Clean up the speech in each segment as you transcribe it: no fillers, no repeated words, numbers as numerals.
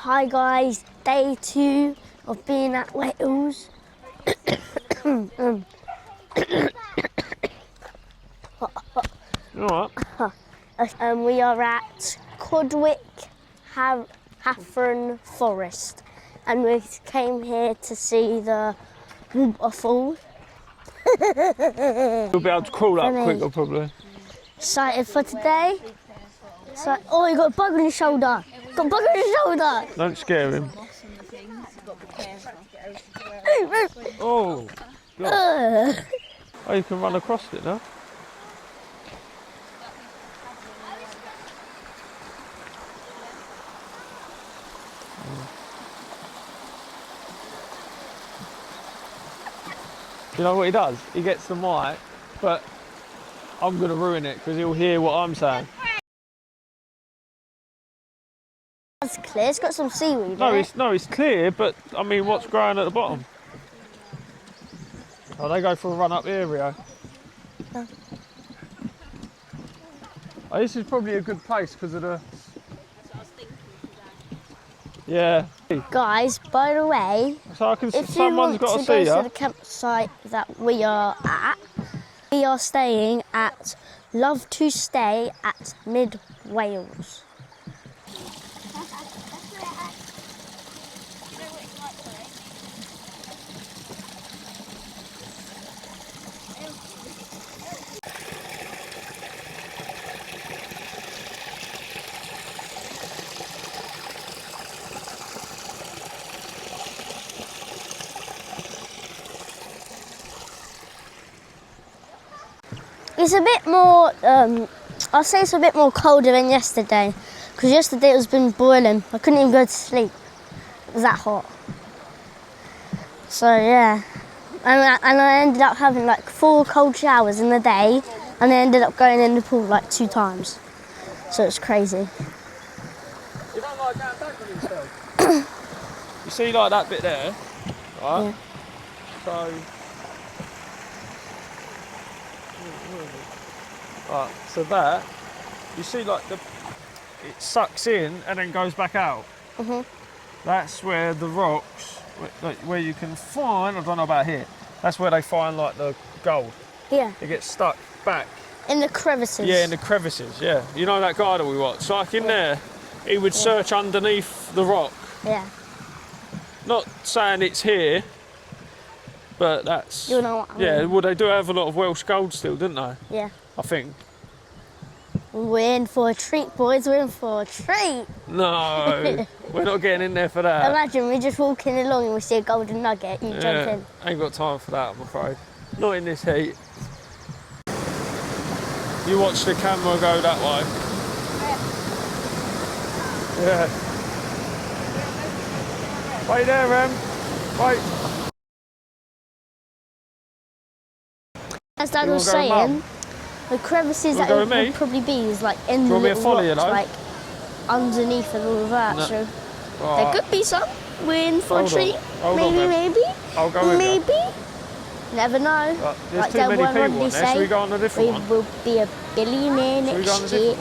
Hi guys, day 2 of being at Wales. Alright. We are at Hafren Forest, and we came here to see the waterfall. You'll be able to crawl up quicker probably. Excited for today. Oh, you got a bug on your shoulder. Got a bug on your shoulder. Don't scare him. Oh, God. Oh, you can run across it now. You know what he does? He gets the mic, but I'm going to ruin it because he'll hear what I'm saying. That's clear. It's got some seaweed No, in it. it's clear, but I mean, what's growing at the bottom? Oh, they go for a run up here, Rio. Oh, this is probably a good place because of the... Yeah. Guys, by the way, So I can if someone's you want got to to see go ya. to the campsite that we are at, we are staying at Love to Stay at Mid Wales. It's a bit more, I'll say it's a bit more colder than yesterday, because yesterday it was been boiling. I couldn't even go to sleep. It was that hot. So yeah, and I ended up having like 4 cold showers in the day, and I ended up going in the pool like 2 times. So it's crazy. You don't like going back on yourself? You see like that bit there, right? Yeah. So... Right, so that, you see like it sucks in and then goes back out. That's where the rocks, where you can find, I don't know about here, that's where they find like the gold. Yeah. It gets stuck back. In the crevices. Yeah, in the crevices, yeah. You know that guy that we watched? So like in there, he would search underneath the rock. Yeah. Not saying it's here, but that's... You know what I mean? Yeah, well they do have a lot of Welsh gold still, didn't they? Yeah. I think. We're in for a treat, boys. We're in for a treat. No, we're not getting in there for that. Imagine we're just walking along and we see a golden nugget. You jump in. Ain't got time for that, I'm afraid. Not in this heat. You watch the camera go that way. Yeah. Wait there, Rem. Wait. As Dad was saying, the crevices that it would probably be is like in the little rocks, like underneath and all of that. No. So there could be some. We're in for a treat. Maybe. I'll go with maybe. You. Never know. There's like too many people on there. Say, Should we go on a different one? We will be a billionaire next year.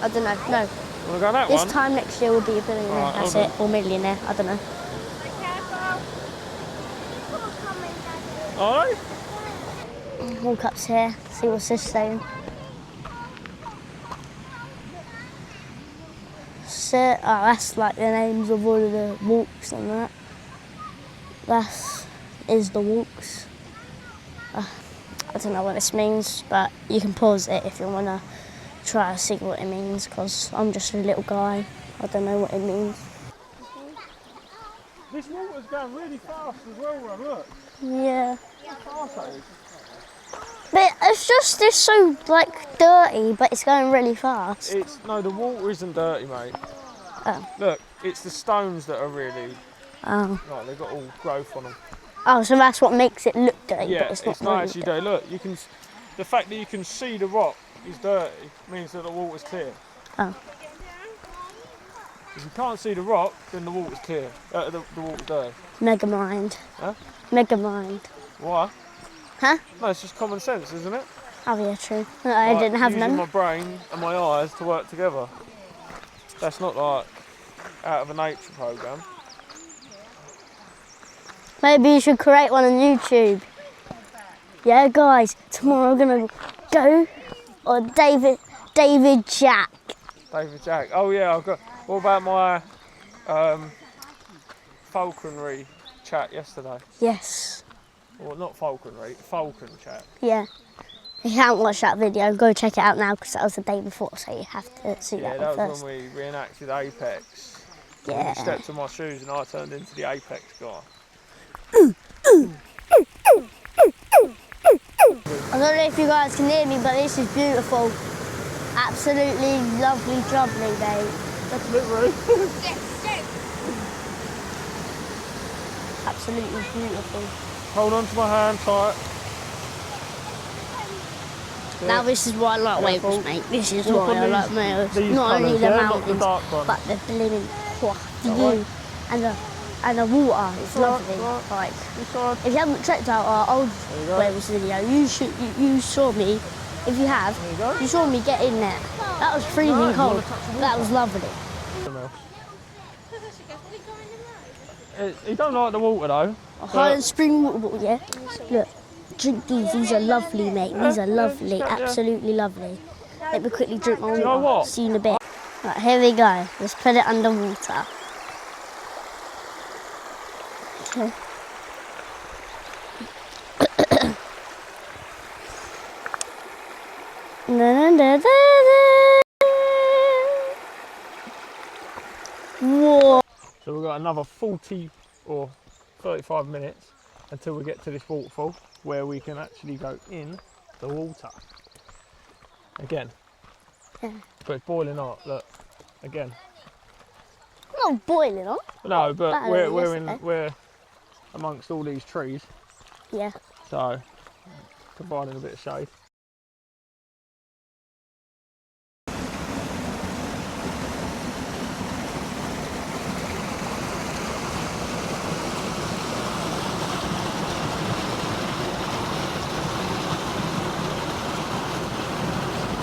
I don't know. No. Want to go that this one? time next year we'll be a billionaire. Right, that's it. Or millionaire. I don't know. Alright. Walk up here, see what's this saying. So, that's like the names of all of the walks and that. That is the walks. I don't know what this means, but you can pause it if you want to try to see what it means, because I'm just a little guy. I don't know what it means. This water's going really fast as well, Ron, look. Yeah. How fast that is. But it's so like dirty, but it's going really fast. No, the water isn't dirty, mate. Oh. Look, it's the stones that are really... Oh. Right, they've got all growth on them. Oh, so that's what makes it look dirty, Yeah, but it's not really actually dirty. Look, you can... The fact that you can see the rock is dirty means that the water's clear. Oh. If you can't see the rock, then the water's clear. The water's dirty. Mega mind. Huh? Mega mind. Why? Huh? No, it's just common sense, isn't it? Oh yeah, true. I didn't have using none. my brain and my eyes to work together. That's not like out of a nature programme. Maybe you should create one on YouTube. Yeah, guys, tomorrow we're gonna go on David Jack. David Jack. Oh yeah, I've got. What about my falconry chat yesterday? Yes. Well, not falconry, falcon chat. Yeah. If you haven't watched that video, go check it out now because that was the day before, so you have to see Yeah, that that one was first. when we reenacted Apex. Yeah. You stepped on my shoes and I turned into the Apex guy. I don't know if you guys can hear me, but this is beautiful. Absolutely lovely, lovely day. Absolutely. Absolutely beautiful. Hold on to my hand tight. Now this is why I like Careful. waves, mate. This is Walk why on I like these waves. colours, Not only the yeah, not the mountains, dark ones. but the blooming That view way. and the water. It's Right, lovely. right. Like, This side. if you haven't checked out our old There you go. waves video, you saw me. If you have, There you go. you saw me get in there. That was freezing No, you cold. wanna touch the That was lovely. He don't like the water though. Highland spring water bottle, yeah. Look, drink these. These are lovely, mate. These are lovely, yeah. absolutely lovely. Let me quickly drink my water. you know what? See you in a bit. Right, here we go. Let's put it underwater. Okay. Whoa. So we've got another 40 or 35 minutes until we get to this waterfall where we can actually go in the water. Again. Yeah. But it's boiling hot, look. Again. Not boiling on. No, but Better than we're amongst all these trees, Yeah. so providing a bit of shade.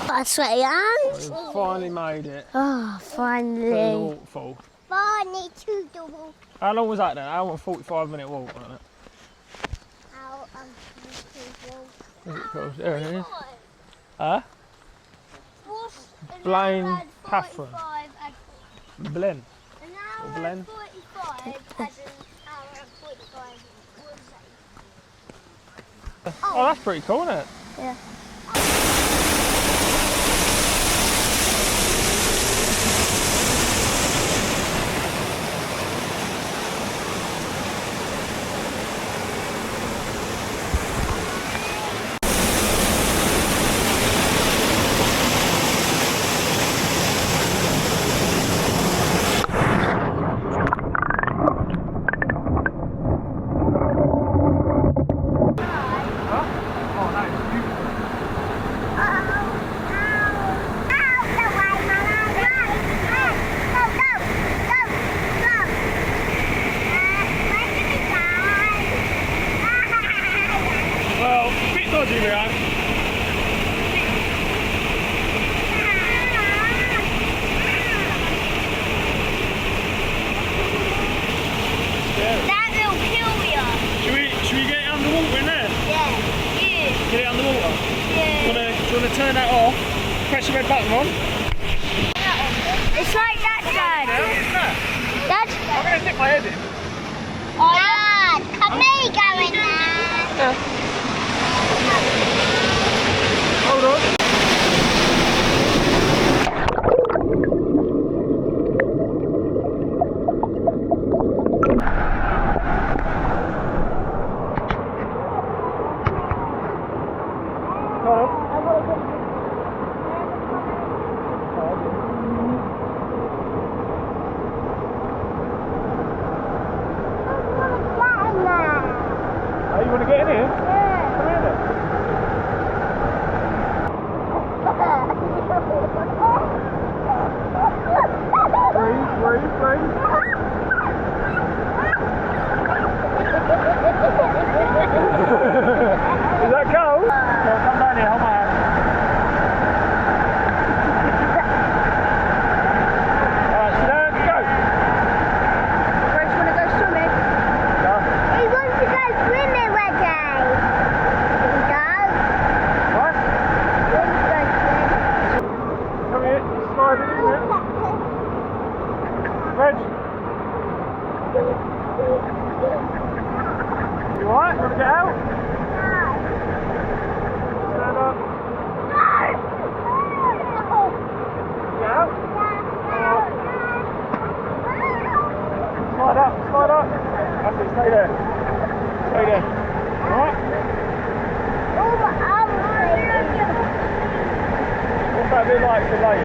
Got a sweaty hands. We've finally made it Oh, to the finally. waterfall. Barney to the wall. How long was that then? Hour and 45-minute walk, wasn't it? Out to the wall. Is it called? There it is. Huh? What's Blaen Hafren. 45 and Blaen. an hour Blaen. and 45 and an hour and 45. Oh, that's pretty cool, isn't it? Yeah. Oh, that is beautiful. Well, a bit dodgy, man. That will kill you. Should we get it underwater in there? Yeah. Get it underwater? Yeah. Do you want to turn that off? Press the red button on. It's like that, Dad. Dad. I'm going to stick my head in. Dad, come here, going there. Hold on. Are you going to get in here? Slide up, slide up. That's it, stay there. Stay there. Alright? Oh, my arm is What's that bit like today?